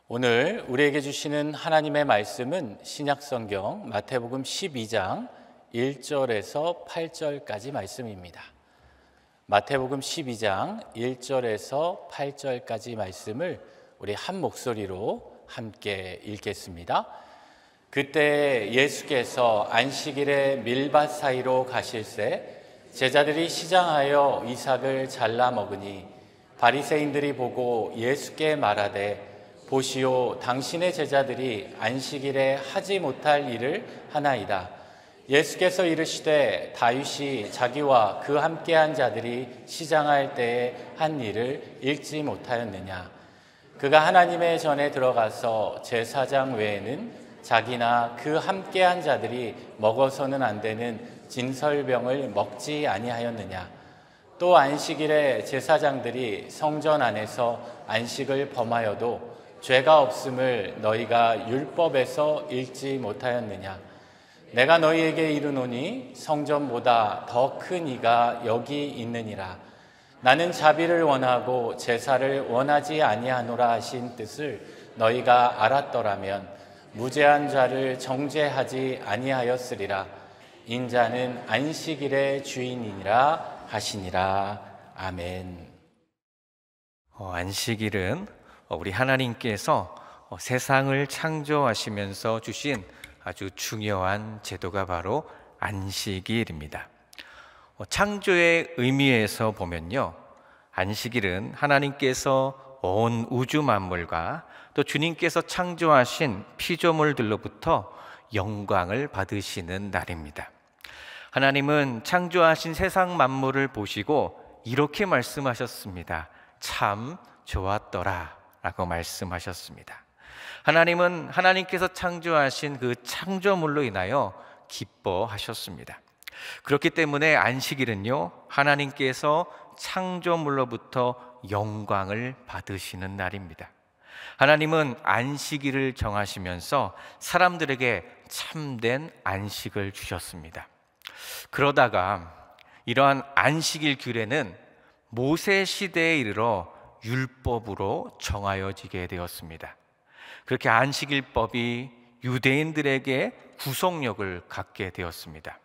오늘 우리에게 주시는 하나님의 말씀은 신약성경 마태복음 12장 1절에서 8절까지 말씀입니다. 마태복음 12장 1절에서 8절까지 말씀을 우리 한 목소리로 함께 읽겠습니다. 그때 예수께서 안식일에 밀밭 사이로 가실새 제자들이 시장하여 이삭을 잘라 먹으니 바리새인들이 보고 예수께 말하되 보시오, 당신의 제자들이 안식일에 하지 못할 일을 하나이다. 예수께서 이르시되 다윗이 자기와 그 함께한 자들이 시장할 때에 한 일을 읽지 못하였느냐. 그가 하나님의 전에 들어가서 제사장 외에는 자기나 그 함께한 자들이 먹어서는 안 되는 진설병을 먹지 아니하였느냐. 또 안식일에 제사장들이 성전 안에서 안식을 범하여도 죄가 없음을 너희가 율법에서 읽지 못하였느냐. 내가 너희에게 이르노니 성전보다 더 큰 이가 여기 있느니라. 나는 자비를 원하고 제사를 원하지 아니하노라 하신 뜻을 너희가 알았더라면 무죄한 자를 정죄하지 아니하였으리라. 인자는 안식일의 주인이니라 하시니라. 아멘. 안식일은 우리 하나님께서 세상을 창조하시면서 주신 아주 중요한 제도가 바로 안식일입니다. 창조의 의미에서 보면요, 안식일은 하나님께서 온 우주 만물과 또 주님께서 창조하신 피조물들로부터 영광을 받으시는 날입니다. 하나님은 창조하신 세상 만물을 보시고 이렇게 말씀하셨습니다. 참 좋았더라 라고 말씀하셨습니다. 하나님은 하나님께서 창조하신 그 창조물로 인하여 기뻐하셨습니다. 그렇기 때문에 안식일은요, 하나님께서 창조물로부터 영광을 받으시는 날입니다. 하나님은 안식일을 정하시면서 사람들에게 참된 안식을 주셨습니다. 그러다가 이러한 안식일 규례는 모세 시대에 이르러 율법으로 정하여지게 되었습니다. 그렇게 안식일법이 유대인들에게 구속력을 갖게 되었습니다.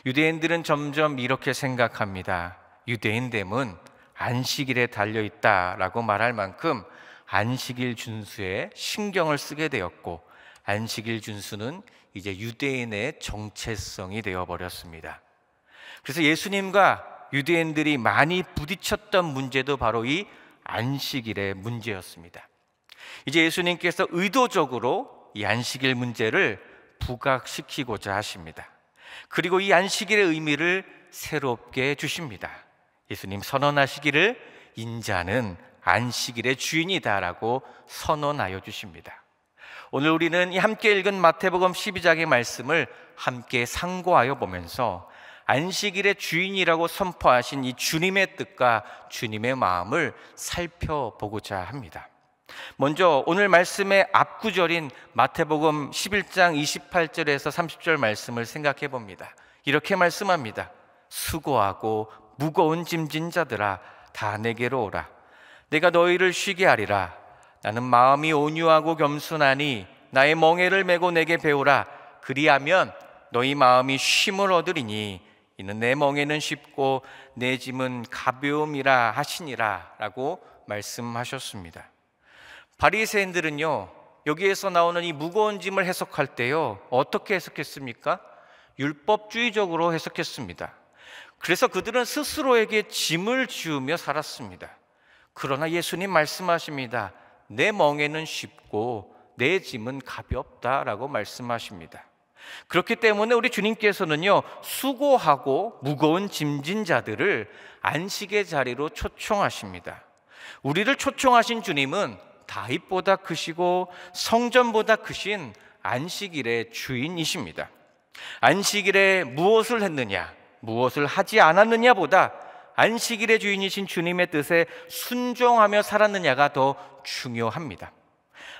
유대인들은 점점 이렇게 생각합니다. 유대인됨은 안식일에 달려있다라고 말할 만큼 안식일 준수에 신경을 쓰게 되었고, 안식일 준수는 이제 유대인의 정체성이 되어버렸습니다. 그래서 예수님과 유대인들이 많이 부딪혔던 문제도 바로 이 안식일의 문제였습니다. 이제 예수님께서 의도적으로 이 안식일 문제를 부각시키고자 하십니다. 그리고 이 안식일의 의미를 새롭게 주십니다. 예수님 선언하시기를 인자는 안식일의 주인이다라고 선언하여 주십니다. 오늘 우리는 이 함께 읽은 마태복음 12장의 말씀을 함께 상고하여 보면서 안식일의 주인이라고 선포하신 이 주님의 뜻과 주님의 마음을 살펴보고자 합니다. 먼저 오늘 말씀의 앞구절인 마태복음 11장 28절에서 30절 말씀을 생각해 봅니다. 이렇게 말씀합니다. 수고하고 무거운 짐진 자들아 다 내게로 오라. 내가 너희를 쉬게 하리라. 나는 마음이 온유하고 겸손하니 나의 멍에를 메고 내게 배우라. 그리하면 너희 마음이 쉼을 얻으리니 이는 내 멍에는 쉽고 내 짐은 가벼움이라 하시니라 라고 말씀하셨습니다. 바리새인들은요, 여기에서 나오는 이 무거운 짐을 해석할 때요, 어떻게 해석했습니까? 율법주의적으로 해석했습니다. 그래서 그들은 스스로에게 짐을 지우며 살았습니다. 그러나 예수님 말씀하십니다. 내 멍에는 쉽고 내 짐은 가볍다라고 말씀하십니다. 그렇기 때문에 우리 주님께서는요, 수고하고 무거운 짐진 자들을 안식의 자리로 초청하십니다. 우리를 초청하신 주님은 다윗보다 크시고 성전보다 크신 안식일의 주인이십니다. 안식일에 무엇을 했느냐, 무엇을 하지 않았느냐 보다 안식일의 주인이신 주님의 뜻에 순종하며 살았느냐가 더 중요합니다.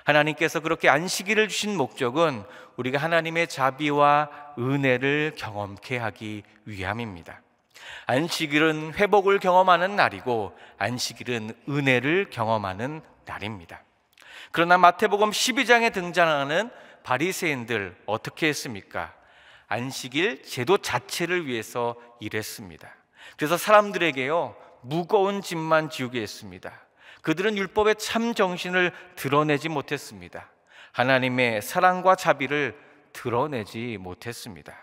하나님께서 그렇게 안식일을 주신 목적은 우리가 하나님의 자비와 은혜를 경험케 하기 위함입니다. 안식일은 회복을 경험하는 날이고 안식일은 은혜를 경험하는 날입니다. 그러나 마태복음 12장에 등장하는 바리새인들 어떻게 했습니까? 안식일 제도 자체를 위해서 일했습니다. 그래서 사람들에게요, 무거운 짐만 지우게 했습니다. 그들은 율법의 참 정신을 드러내지 못했습니다. 하나님의 사랑과 자비를 드러내지 못했습니다.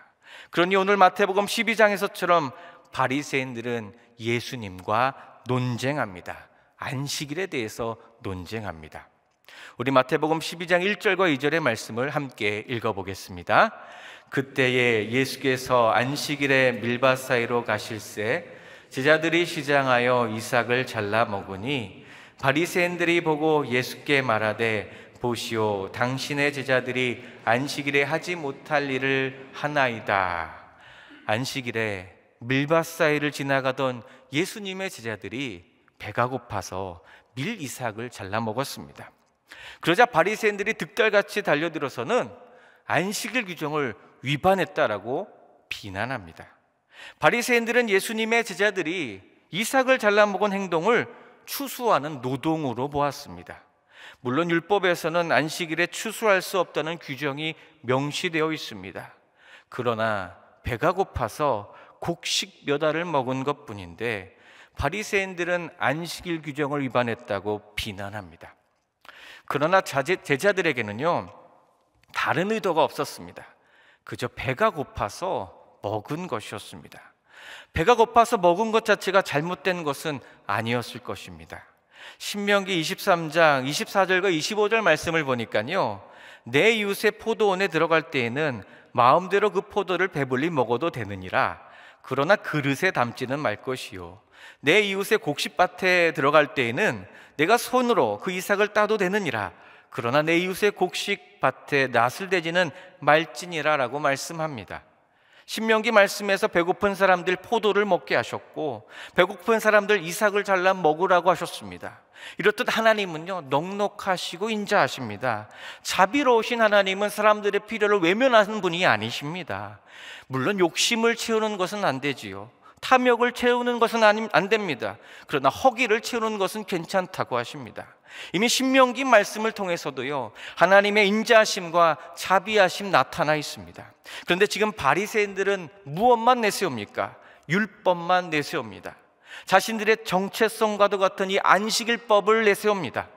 그러니 오늘 마태복음 12장에서처럼 바리새인들은 예수님과 논쟁합니다. 안식일에 대해서 논쟁합니다. 우리 마태복음 12장 1절과 2절의 말씀을 함께 읽어보겠습니다. 그때에 예수께서 안식일에 밀밭 사이로 가실새 제자들이 시장하여 이삭을 잘라 먹으니 바리새인들이 보고 예수께 말하되 보시오, 당신의 제자들이 안식일에 하지 못할 일을 하나이다. 안식일에 밀밭 사이를 지나가던 예수님의 제자들이 배가 고파서 밀 이삭을 잘라 먹었습니다. 그러자 바리새인들이 득달같이 달려들어서는 안식일 규정을 위반했다라고 비난합니다. 바리새인들은 예수님의 제자들이 이삭을 잘라 먹은 행동을 추수하는 노동으로 보았습니다. 물론 율법에서는 안식일에 추수할 수 없다는 규정이 명시되어 있습니다. 그러나 배가 고파서 곡식 몇 알을 먹은 것뿐인데 바리새인들은 안식일 규정을 위반했다고 비난합니다. 그러나 제자들에게는요, 다른 의도가 없었습니다. 그저 배가 고파서 먹은 것이었습니다. 배가 고파서 먹은 것 자체가 잘못된 것은 아니었을 것입니다. 신명기 23장 24절과 25절 말씀을 보니까요, 내 이웃의 포도원에 들어갈 때에는 마음대로 그 포도를 배불리 먹어도 되느니라. 그러나 그릇에 담지는 말 것이요, 내 이웃의 곡식밭에 들어갈 때에는 내가 손으로 그 이삭을 따도 되느니라. 그러나 내 이웃의 곡식밭에 낫을 대지는 말지니라 라고 말씀합니다. 신명기 말씀에서 배고픈 사람들 포도를 먹게 하셨고 배고픈 사람들 이삭을 잘라 먹으라고 하셨습니다. 이렇듯 하나님은요, 넉넉하시고 인자하십니다. 자비로우신 하나님은 사람들의 필요를 외면하는 분이 아니십니다. 물론 욕심을 채우는 것은 안 되지요. 탐욕을 채우는 것은 안 됩니다. 그러나 허기를 채우는 것은 괜찮다고 하십니다. 이미 신명기 말씀을 통해서도요, 하나님의 인자하심과 자비하심 나타나 있습니다. 그런데 지금 바리새인들은 무엇만 내세웁니까? 율법만 내세웁니다. 자신들의 정체성과도 같은 이 안식일법을 내세웁니다.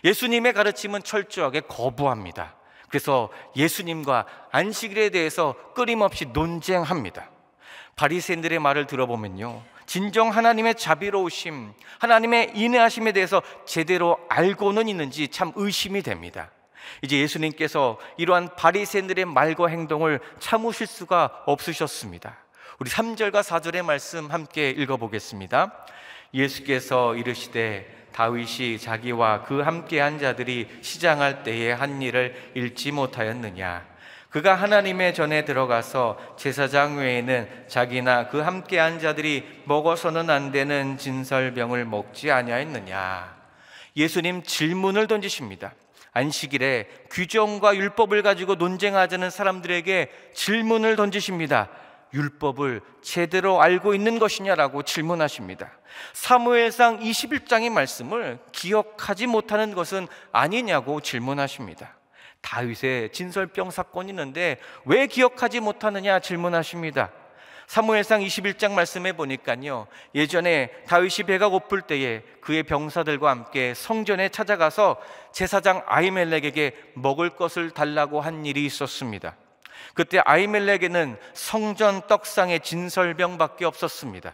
예수님의 가르침은 철저하게 거부합니다. 그래서 예수님과 안식일에 대해서 끊임없이 논쟁합니다. 바리새인들의 말을 들어보면요, 진정 하나님의 자비로우심, 하나님의 인애하심에 대해서 제대로 알고는 있는지 참 의심이 됩니다. 이제 예수님께서 이러한 바리새인들의 말과 행동을 참으실 수가 없으셨습니다. 우리 3절과 4절의 말씀 함께 읽어보겠습니다. 예수께서 이르시되 다윗이 자기와 그 함께한 자들이 시장할 때에 한 일을 읽지 못하였느냐? 그가 하나님의 전에 들어가서 제사장 외에는 자기나 그 함께한 자들이 먹어서는 안 되는 진설병을 먹지 아니하였느냐? 예수님 질문을 던지십니다. 안식일에 규정과 율법을 가지고 논쟁하자는 사람들에게 질문을 던지십니다. 율법을 제대로 알고 있는 것이냐라고 질문하십니다. 사무엘상 21장의 말씀을 기억하지 못하는 것은 아니냐고 질문하십니다. 다윗의 진설병 사건이 있는데 왜 기억하지 못하느냐 질문하십니다. 사무엘상 21장 말씀에 보니까요, 예전에 다윗이 배가 고플 때에 그의 병사들과 함께 성전에 찾아가서 제사장 아히멜렉에게 먹을 것을 달라고 한 일이 있었습니다. 그때 아히멜렉에는 성전 떡상의 진설병밖에 없었습니다.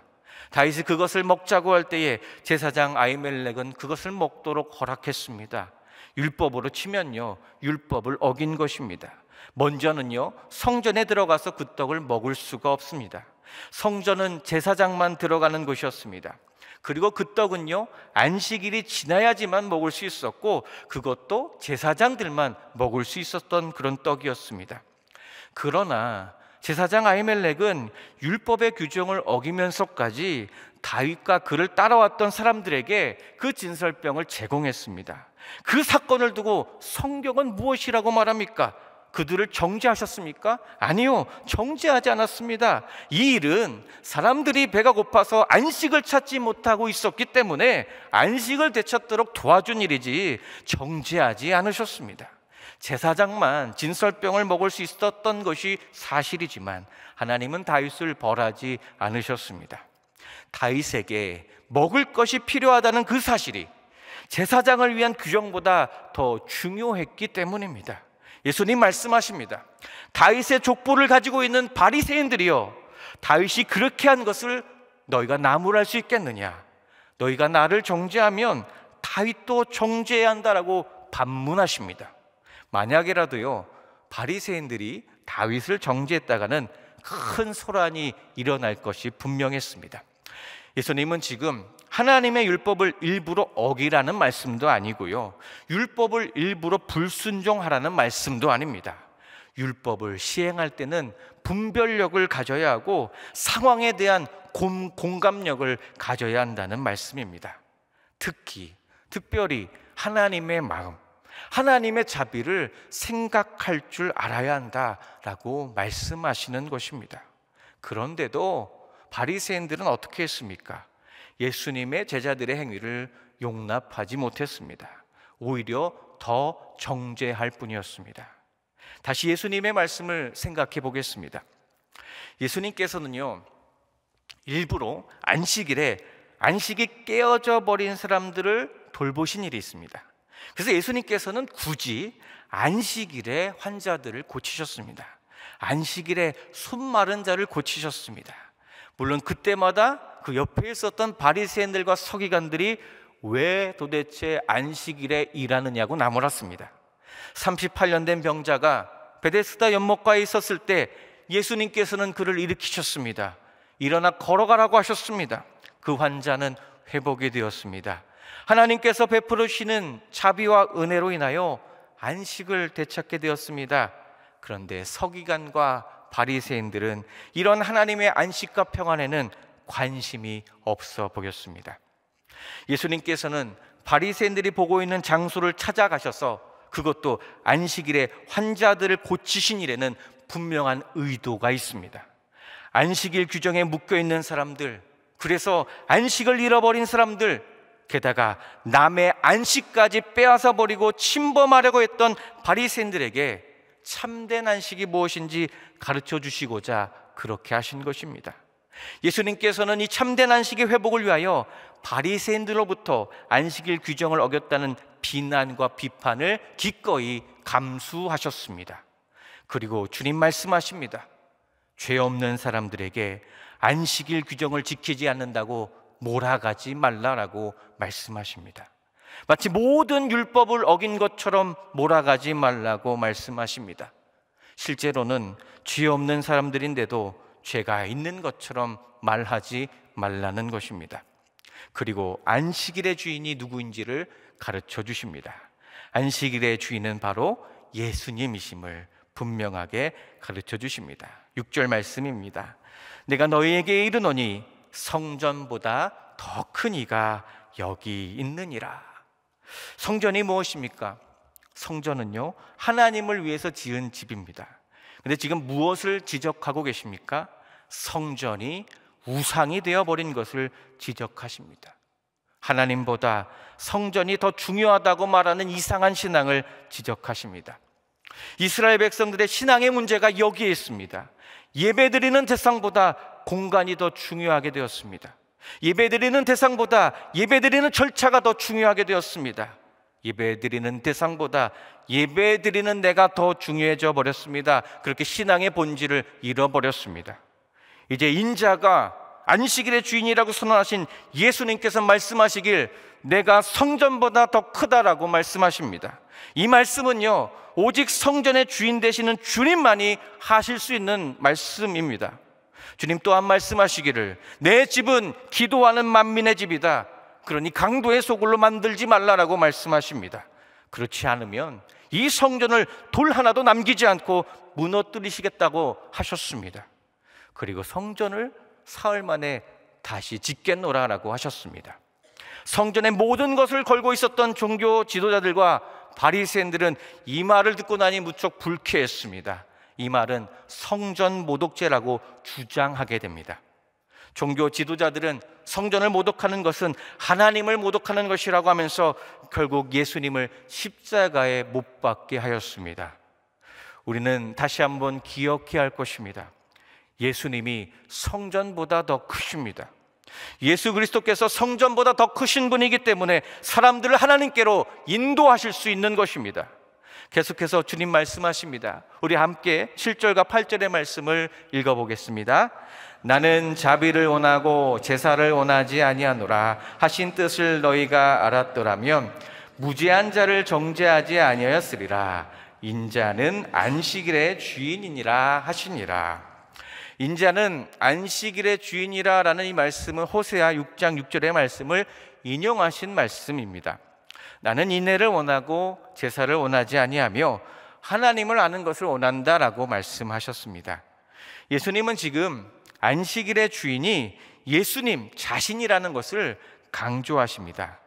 다윗이 그것을 먹자고 할 때에 제사장 아히멜렉은 그것을 먹도록 허락했습니다. 율법으로 치면요, 율법을 어긴 것입니다. 먼저는요, 성전에 들어가서 그 떡을 먹을 수가 없습니다. 성전은 제사장만 들어가는 곳이었습니다. 그리고 그 떡은요, 안식일이 지나야지만 먹을 수 있었고 그것도 제사장들만 먹을 수 있었던 그런 떡이었습니다. 그러나 제사장 아히멜렉은 율법의 규정을 어기면서까지 다윗과 그를 따라왔던 사람들에게 그 진설병을 제공했습니다. 그 사건을 두고 성경은 무엇이라고 말합니까? 그들을 정죄하셨습니까? 아니요, 정죄하지 않았습니다. 이 일은 사람들이 배가 고파서 안식을 찾지 못하고 있었기 때문에 안식을 되찾도록 도와준 일이지 정죄하지 않으셨습니다. 제사장만 진설병을 먹을 수 있었던 것이 사실이지만 하나님은 다윗을 벌하지 않으셨습니다. 다윗에게 먹을 것이 필요하다는 그 사실이 제사장을 위한 규정보다 더 중요했기 때문입니다. 예수님 말씀하십니다. 다윗의 족보를 가지고 있는 바리새인들이여, 다윗이 그렇게 한 것을 너희가 나무랄 수 있겠느냐? 너희가 나를 정죄하면 다윗도 정죄해야 한다라고 반문하십니다. 만약에라도요, 바리새인들이 다윗을 정죄했다가는 큰 소란이 일어날 것이 분명했습니다. 예수님은 지금 하나님의 율법을 일부러 어기라는 말씀도 아니고요, 율법을 일부러 불순종하라는 말씀도 아닙니다. 율법을 시행할 때는 분별력을 가져야 하고 상황에 대한 공감력을 가져야 한다는 말씀입니다. 특별히 하나님의 마음, 하나님의 자비를 생각할 줄 알아야 한다라고 말씀하시는 것입니다. 그런데도 바리새인들은 어떻게 했습니까? 예수님의 제자들의 행위를 용납하지 못했습니다. 오히려 더 정죄할 뿐이었습니다. 다시 예수님의 말씀을 생각해 보겠습니다. 예수님께서는요, 일부러 안식일에 안식이 깨어져 버린 사람들을 돌보신 일이 있습니다. 그래서 예수님께서는 굳이 안식일에 환자들을 고치셨습니다. 안식일에 손 마른 자를 고치셨습니다. 물론 그때마다 그 옆에 있었던 바리새인들과 서기관들이 왜 도대체 안식일에 일하느냐고 나무랐습니다. 38년 된 병자가 베데스다 연못가에 있었을 때 예수님께서는 그를 일으키셨습니다. 일어나 걸어가라고 하셨습니다. 그 환자는 회복이 되었습니다. 하나님께서 베풀으시는 자비와 은혜로 인하여 안식을 되찾게 되었습니다. 그런데 서기관과 바리새인들은 이런 하나님의 안식과 평안에는 관심이 없어 보였습니다. 예수님께서는 바리새인들이 보고 있는 장소를 찾아가셔서 그것도 안식일에 환자들을 고치신 일에는 분명한 의도가 있습니다. 안식일 규정에 묶여 있는 사람들, 그래서 안식을 잃어버린 사람들, 게다가 남의 안식까지 빼앗아 버리고 침범하려고 했던 바리새인들에게 참된 안식이 무엇인지 가르쳐 주시고자 그렇게 하신 것입니다. 예수님께서는 이 참된 안식의 회복을 위하여 바리새인들로부터 안식일 규정을 어겼다는 비난과 비판을 기꺼이 감수하셨습니다. 그리고 주님 말씀하십니다. 죄 없는 사람들에게 안식일 규정을 지키지 않는다고 몰아가지 말라라고 말씀하십니다. 마치 모든 율법을 어긴 것처럼 몰아가지 말라고 말씀하십니다. 실제로는 죄 없는 사람들인데도 죄가 있는 것처럼 말하지 말라는 것입니다. 그리고 안식일의 주인이 누구인지를 가르쳐 주십니다. 안식일의 주인은 바로 예수님이심을 분명하게 가르쳐 주십니다. 6절 말씀입니다. 내가 너희에게 이르노니 성전보다 더 큰 이가 여기 있느니라. 성전이 무엇입니까? 성전은요, 하나님을 위해서 지은 집입니다. 근데 지금 무엇을 지적하고 계십니까? 성전이 우상이 되어버린 것을 지적하십니다. 하나님보다 성전이 더 중요하다고 말하는 이상한 신앙을 지적하십니다. 이스라엘 백성들의 신앙의 문제가 여기에 있습니다. 예배드리는 대상보다 공간이 더 중요하게 되었습니다. 예배드리는 대상보다 예배드리는 절차가 더 중요하게 되었습니다. 예배드리는 대상보다 예배드리는 내가 더 중요해져 버렸습니다. 그렇게 신앙의 본질을 잃어버렸습니다. 이제 인자가 안식일의 주인이라고 선언하신 예수님께서 말씀하시길 내가 성전보다 더 크다라고 말씀하십니다. 이 말씀은요, 오직 성전의 주인 되시는 주님만이 하실 수 있는 말씀입니다. 주님 또한 말씀하시기를 내 집은 기도하는 만민의 집이다. 그러니 강도의 소굴로 만들지 말라라고 말씀하십니다. 그렇지 않으면 이 성전을 돌 하나도 남기지 않고 무너뜨리시겠다고 하셨습니다. 그리고 성전을 사흘 만에 다시 짓겠노라라고 하셨습니다. 성전의 모든 것을 걸고 있었던 종교 지도자들과 바리새인들은 이 말을 듣고 나니 무척 불쾌했습니다. 이 말은 성전 모독죄라고 주장하게 됩니다. 종교 지도자들은 성전을 모독하는 것은 하나님을 모독하는 것이라고 하면서 결국 예수님을 십자가에 못 박게 하였습니다. 우리는 다시 한번 기억해야 할 것입니다. 예수님이 성전보다 더 크십니다. 예수 그리스도께서 성전보다 더 크신 분이기 때문에 사람들을 하나님께로 인도하실 수 있는 것입니다. 계속해서 주님 말씀하십니다. 우리 함께 7절과 8절의 말씀을 읽어보겠습니다. 나는 자비를 원하고 제사를 원하지 아니하노라 하신 뜻을 너희가 알았더라면 무죄한 자를 정죄하지 아니하였으리라. 인자는 안식일의 주인이니라 하시니라. 인자는 안식일의 주인이라 라는 이 말씀은 호세아 6장 6절의 말씀을 인용하신 말씀입니다. 나는 인애를 원하고 제사를 원하지 아니하며 하나님을 아는 것을 원한다라고 말씀하셨습니다. 예수님은 지금 안식일의 주인이 예수님 자신이라는 것을 강조하십니다.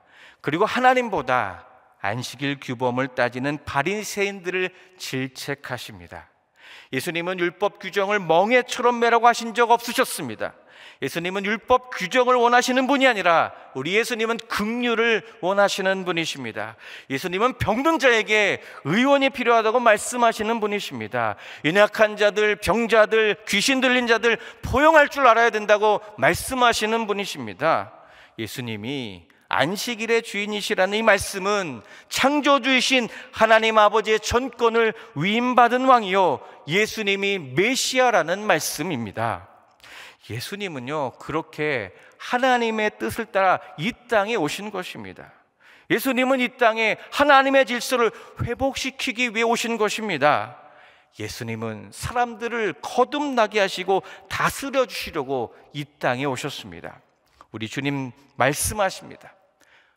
그리고 하나님보다 안식일 규범을 따지는 바리새인들을 질책하십니다. 예수님은 율법 규정을 멍에처럼 매라고 하신 적 없으셨습니다. 예수님은 율법 규정을 원하시는 분이 아니라 우리 예수님은 긍휼을 원하시는 분이십니다. 예수님은 병든 자에게 의원이 필요하다고 말씀하시는 분이십니다. 연약한 자들, 병자들, 귀신 들린 자들 포용할 줄 알아야 된다고 말씀하시는 분이십니다. 예수님이 안식일의 주인이시라는 이 말씀은 창조주이신 하나님 아버지의 전권을 위임받은 왕이요 예수님이 메시아라는 말씀입니다. 예수님은요 그렇게 하나님의 뜻을 따라 이 땅에 오신 것입니다. 예수님은 이 땅에 하나님의 질서를 회복시키기 위해 오신 것입니다. 예수님은 사람들을 거듭나게 하시고 다스려 주시려고 이 땅에 오셨습니다. 우리 주님 말씀하십니다.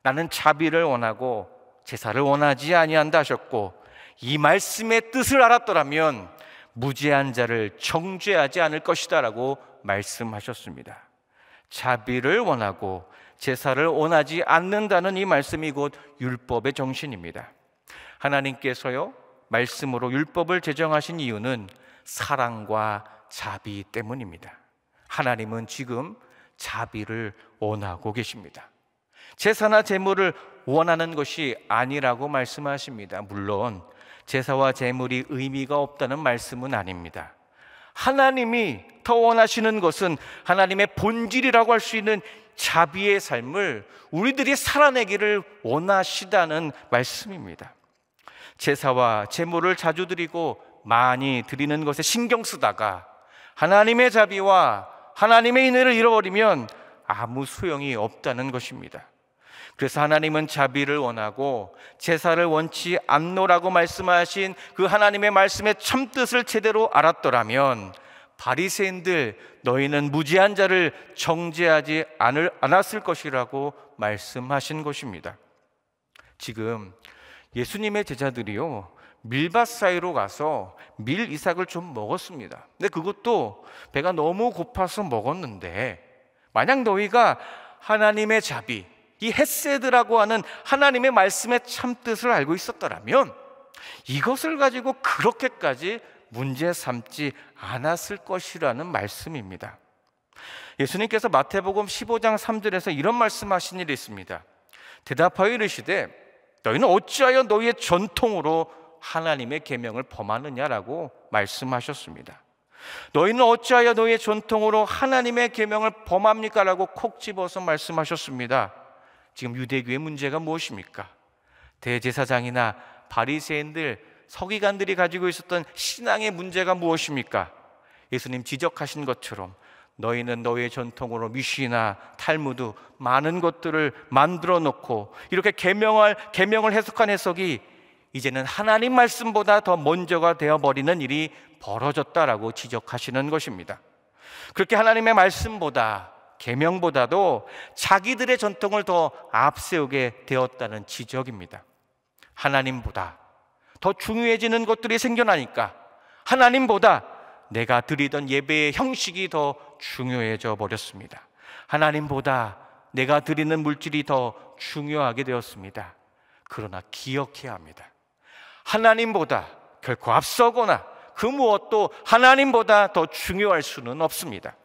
나는 자비를 원하고 제사를 원하지 아니한다 하셨고 이 말씀의 뜻을 알았더라면 무죄한 자를 정죄하지 않을 것이다 라고 말씀하셨습니다. 자비를 원하고 제사를 원하지 않는다는 이 말씀이 곧 율법의 정신입니다. 하나님께서요 말씀으로 율법을 제정하신 이유는 사랑과 자비 때문입니다. 하나님은 지금 자비를 원하고 계십니다. 제사나 제물을 원하는 것이 아니라고 말씀하십니다. 물론 제사와 제물이 의미가 없다는 말씀은 아닙니다. 하나님이 더 원하시는 것은 하나님의 본질이라고 할 수 있는 자비의 삶을 우리들이 살아내기를 원하시다는 말씀입니다. 제사와 제물을 자주 드리고 많이 드리는 것에 신경 쓰다가 하나님의 자비와 하나님의 인애를 잃어버리면 아무 소용이 없다는 것입니다. 그래서 하나님은 자비를 원하고 제사를 원치 않노라고 말씀하신 그 하나님의 말씀의 참뜻을 제대로 알았더라면 바리새인들 너희는 무죄한 자를 정죄하지 않았을 것이라고 말씀하신 것입니다. 지금 예수님의 제자들이요 밀밭 사이로 가서 밀 이삭을 좀 먹었습니다. 근데 그것도 배가 너무 고파서 먹었는데 만약 너희가 하나님의 자비, 이 헤세드라고 하는 하나님의 말씀의 참뜻을 알고 있었더라면 이것을 가지고 그렇게까지 문제 삼지 않았을 것이라는 말씀입니다. 예수님께서 마태복음 15장 3절에서 이런 말씀하신 일이 있습니다. 대답하여 이르시되 너희는 어찌하여 너희의 전통으로 하나님의 계명을 범하느냐라고 말씀하셨습니다. 너희는 어찌하여 너희의 전통으로 하나님의 계명을 범합니까? 라고 콕 집어서 말씀하셨습니다. 지금 유대교의 문제가 무엇입니까? 대제사장이나 바리새인들, 서기관들이 가지고 있었던 신앙의 문제가 무엇입니까? 예수님 지적하신 것처럼 너희는 너희의 전통으로 미시나 탈무드 많은 것들을 만들어 놓고 이렇게 계명을 해석한 해석이 이제는 하나님 말씀보다 더 먼저가 되어버리는 일이 벌어졌다라고 지적하시는 것입니다. 그렇게 하나님의 말씀보다 계명보다도 자기들의 전통을 더 앞세우게 되었다는 지적입니다. 하나님보다 더 중요해지는 것들이 생겨나니까 하나님보다 내가 드리던 예배의 형식이 더 중요해져 버렸습니다. 하나님보다 내가 드리는 물질이 더 중요하게 되었습니다. 그러나 기억해야 합니다. 하나님보다 결코 앞서거나 그 무엇도 하나님보다 더 중요할 수는 없습니다.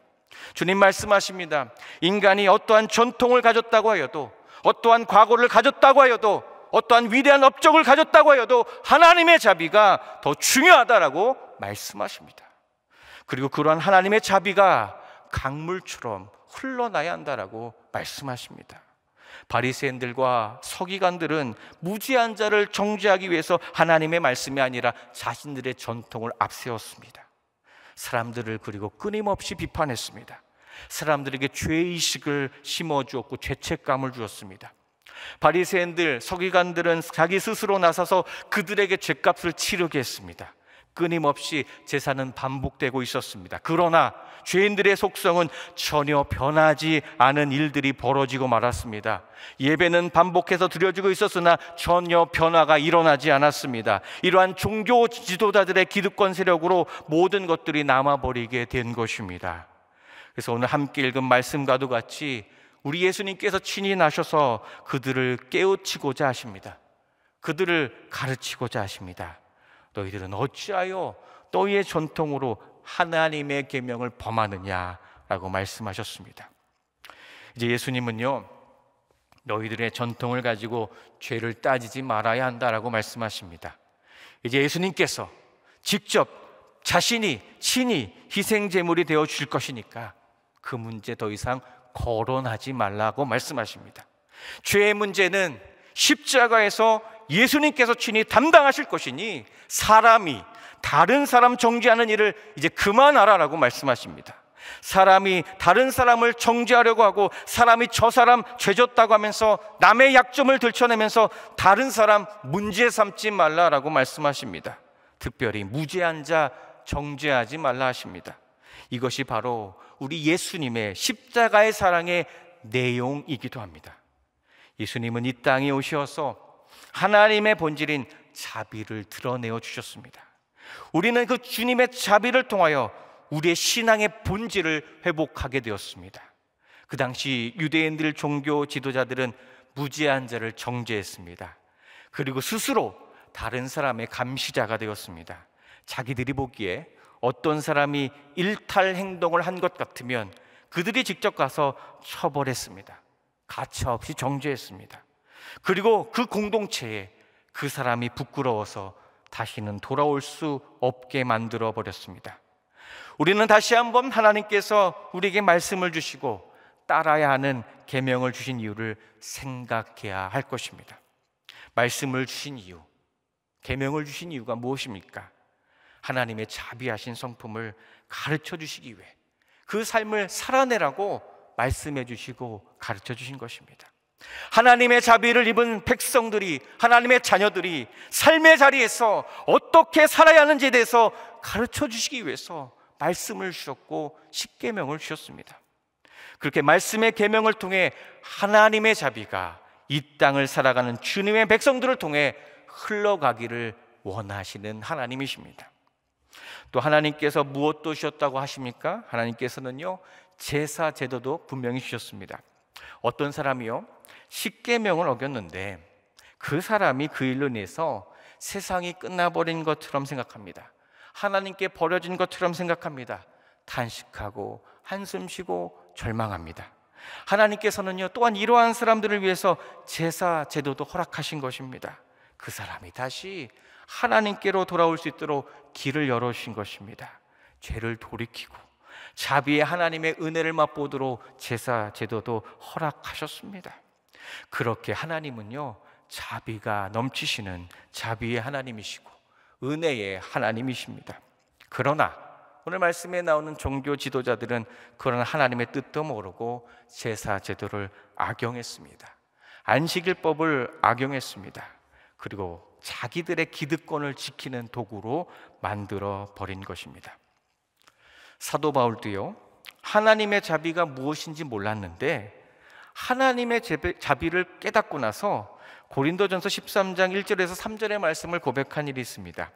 주님 말씀하십니다. 인간이 어떠한 전통을 가졌다고 하여도, 어떠한 과거를 가졌다고 하여도, 어떠한 위대한 업적을 가졌다고 하여도 하나님의 자비가 더 중요하다라고 말씀하십니다. 그리고 그러한 하나님의 자비가 강물처럼 흘러나야 한다라고 말씀하십니다. 바리새인들과 서기관들은 무지한 자를 정죄하기 위해서 하나님의 말씀이 아니라 자신들의 전통을 앞세웠습니다. 사람들을 그리고 끊임없이 비판했습니다. 사람들에게 죄의식을 심어주었고 죄책감을 주었습니다. 바리새인들, 서기관들은 자기 스스로 나서서 그들에게 죄값을 치르게 했습니다. 끊임없이 제사는 반복되고 있었습니다. 그러나 죄인들의 속성은 전혀 변하지 않은 일들이 벌어지고 말았습니다. 예배는 반복해서 드려지고 있었으나 전혀 변화가 일어나지 않았습니다. 이러한 종교 지도자들의 기득권 세력으로 모든 것들이 남아버리게 된 것입니다. 그래서 오늘 함께 읽은 말씀과도 같이 우리 예수님께서 친히 나셔서 그들을 깨우치고자 하십니다. 그들을 가르치고자 하십니다. 너희들은 어찌하여 너희의 전통으로 하나님의 계명을 범하느냐라고 말씀하셨습니다. 이제 예수님은요, 너희들의 전통을 가지고 죄를 따지지 말아야 한다라고 말씀하십니다. 이제 예수님께서 직접 자신이 친히 희생 제물이 되어 주실 것이니까 그 문제 더 이상 거론하지 말라고 말씀하십니다. 죄의 문제는 십자가에서 예수님께서 친히 담당하실 것이니 사람이 다른 사람 정죄하는 일을 이제 그만하라라고 말씀하십니다. 사람이 다른 사람을 정죄하려고 하고 사람이 저 사람 죄졌다고 하면서 남의 약점을 들춰내면서 다른 사람 문제 삼지 말라라고 말씀하십니다. 특별히 무죄한 자 정죄하지 말라 하십니다. 이것이 바로 우리 예수님의 십자가의 사랑의 내용이기도 합니다. 예수님은 이 땅에 오셔서 하나님의 본질인 자비를 드러내어 주셨습니다. 우리는 그 주님의 자비를 통하여 우리의 신앙의 본질을 회복하게 되었습니다. 그 당시 유대인들 종교 지도자들은 무죄한 자를 정죄했습니다. 그리고 스스로 다른 사람의 감시자가 되었습니다. 자기들이 보기에 어떤 사람이 일탈 행동을 한 것 같으면 그들이 직접 가서 처벌했습니다. 가차없이 정죄했습니다. 그리고 그 공동체에 그 사람이 부끄러워서 다시는 돌아올 수 없게 만들어 버렸습니다. 우리는 다시 한번 하나님께서 우리에게 말씀을 주시고 따라야 하는 계명을 주신 이유를 생각해야 할 것입니다. 말씀을 주신 이유, 계명을 주신 이유가 무엇입니까? 하나님의 자비하신 성품을 가르쳐 주시기 위해 그 삶을 살아내라고 말씀해 주시고 가르쳐 주신 것입니다. 하나님의 자비를 입은 백성들이, 하나님의 자녀들이 삶의 자리에서 어떻게 살아야 하는지에 대해서 가르쳐 주시기 위해서 말씀을 주셨고 십계명을 주셨습니다. 그렇게 말씀의 계명을 통해 하나님의 자비가 이 땅을 살아가는 주님의 백성들을 통해 흘러가기를 원하시는 하나님이십니다. 또 하나님께서 무엇도 주셨다고 하십니까? 하나님께서는요, 제사 제도도 분명히 주셨습니다. 어떤 사람이요, 십계명을 어겼는데 그 사람이 그 일로 인해서 세상이 끝나버린 것처럼 생각합니다. 하나님께 버려진 것처럼 생각합니다. 탄식하고 한숨 쉬고 절망합니다. 하나님께서는요, 또한 이러한 사람들을 위해서 제사 제도도 허락하신 것입니다. 그 사람이 다시 하나님께로 돌아올 수 있도록 길을 열어주신 것입니다. 죄를 돌이키고 자비의 하나님의 은혜를 맛보도록 제사 제도도 허락하셨습니다. 그렇게 하나님은요, 자비가 넘치시는 자비의 하나님이시고 은혜의 하나님이십니다. 그러나 오늘 말씀에 나오는 종교 지도자들은 그런 하나님의 뜻도 모르고 제사 제도를 악용했습니다. 안식일법을 악용했습니다. 그리고 자기들의 기득권을 지키는 도구로 만들어 버린 것입니다. 사도 바울도요, 하나님의 자비가 무엇인지 몰랐는데 하나님의 자비를 깨닫고 나서 고린도전서 13장 1절에서 3절의 말씀을 고백한 일이 있습니다.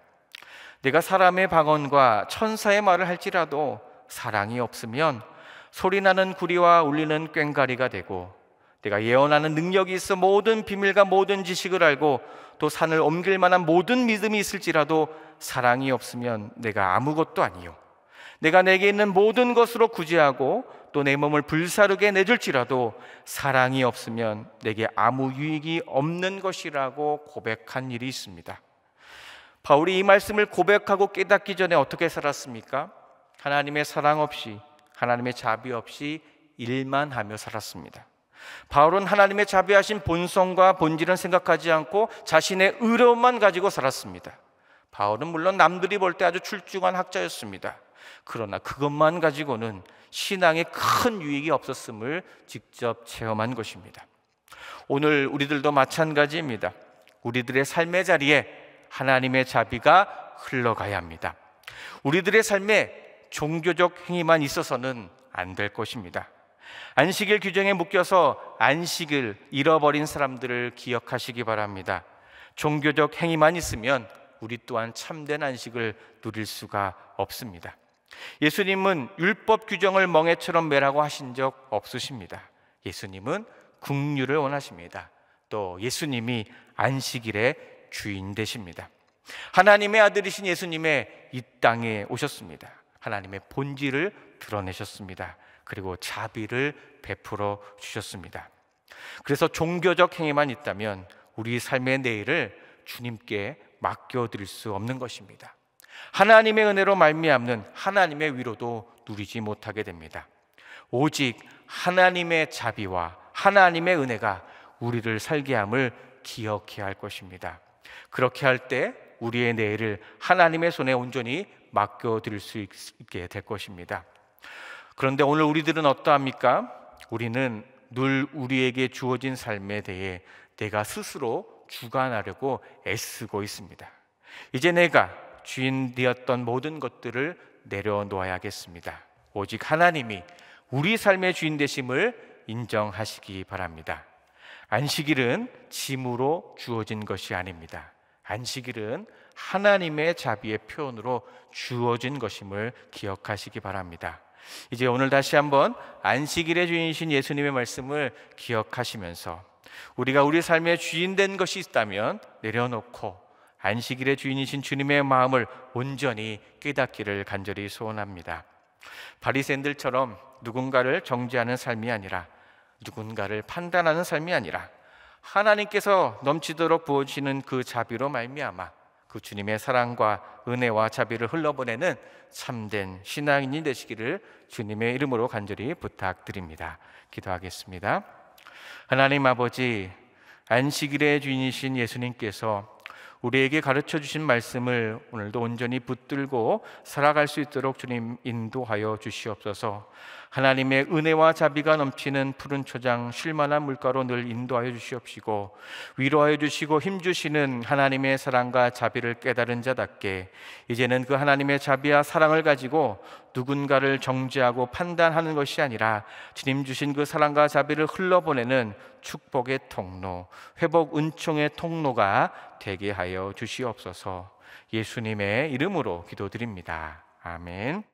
내가 사람의 방언과 천사의 말을 할지라도 사랑이 없으면 소리나는 구리와 울리는 꽹과리가 되고 내가 예언하는 능력이 있어 모든 비밀과 모든 지식을 알고 또 산을 옮길 만한 모든 믿음이 있을지라도 사랑이 없으면 내가 아무것도 아니요 내가 내게 있는 모든 것으로 구제하고 또 내 몸을 불사르게 내줄지라도 사랑이 없으면 내게 아무 유익이 없는 것이라고 고백한 일이 있습니다. 바울이 이 말씀을 고백하고 깨닫기 전에 어떻게 살았습니까? 하나님의 사랑 없이, 하나님의 자비 없이 일만 하며 살았습니다. 바울은 하나님의 자비하신 본성과 본질은 생각하지 않고 자신의 의로움만 가지고 살았습니다. 바울은 물론 남들이 볼 때 아주 출중한 학자였습니다. 그러나 그것만 가지고는 신앙에 큰 유익이 없었음을 직접 체험한 것입니다. 오늘 우리들도 마찬가지입니다. 우리들의 삶의 자리에 하나님의 자비가 흘러가야 합니다. 우리들의 삶에 종교적 행위만 있어서는 안 될 것입니다. 안식일 규정에 묶여서 안식을 잃어버린 사람들을 기억하시기 바랍니다. 종교적 행위만 있으면 우리 또한 참된 안식을 누릴 수가 없습니다. 예수님은 율법 규정을 멍에처럼 매라고 하신 적 없으십니다. 예수님은 긍휼을 원하십니다. 또 예수님이 안식일의 주인 되십니다. 하나님의 아들이신 예수님의 이 땅에 오셨습니다. 하나님의 본질을 드러내셨습니다. 그리고 자비를 베풀어 주셨습니다. 그래서 종교적 행위만 있다면 우리 삶의 내일을 주님께 맡겨드릴 수 없는 것입니다. 하나님의 은혜로 말미암는 하나님의 위로도 누리지 못하게 됩니다. 오직 하나님의 자비와 하나님의 은혜가 우리를 살게 함을 기억해야 할 것입니다. 그렇게 할 때 우리의 내일을 하나님의 손에 온전히 맡겨드릴 수 있게 될 것입니다. 그런데 오늘 우리들은 어떠합니까? 우리는 늘 우리에게 주어진 삶에 대해 내가 스스로 주관하려고 애쓰고 있습니다. 이제 내가 주인 되었던 모든 것들을 내려놓아야겠습니다. 오직 하나님이 우리 삶의 주인 되심을 인정하시기 바랍니다. 안식일은 짐으로 주어진 것이 아닙니다. 안식일은 하나님의 자비의 표현으로 주어진 것임을 기억하시기 바랍니다. 이제 오늘 다시 한번 안식일의 주인이신 예수님의 말씀을 기억하시면서 우리가 우리 삶의 주인 된 것이 있다면 내려놓고 안식일의 주인이신 주님의 마음을 온전히 깨닫기를 간절히 소원합니다. 바리새인들처럼 누군가를 정죄하는 삶이 아니라, 누군가를 판단하는 삶이 아니라 하나님께서 넘치도록 부어주시는 그 자비로 말미암아 그 주님의 사랑과 은혜와 자비를 흘러보내는 참된 신앙인이 되시기를 주님의 이름으로 간절히 부탁드립니다. 기도하겠습니다. 하나님 아버지, 안식일의 주인이신 예수님께서 우리에게 가르쳐 주신 말씀을 오늘도 온전히 붙들고 살아갈 수 있도록 주님 인도하여 주시옵소서. 하나님의 은혜와 자비가 넘치는 푸른 초장 쉴만한 물가로 늘 인도하여 주시옵시고, 위로하여 주시고 힘주시는 하나님의 사랑과 자비를 깨달은 자답게 이제는 그 하나님의 자비와 사랑을 가지고 누군가를 정죄하고 판단하는 것이 아니라 주님 주신 그 사랑과 자비를 흘러보내는 축복의 통로, 회복 은총의 통로가 되게 하여 주시옵소서. 예수님의 이름으로 기도드립니다. 아멘.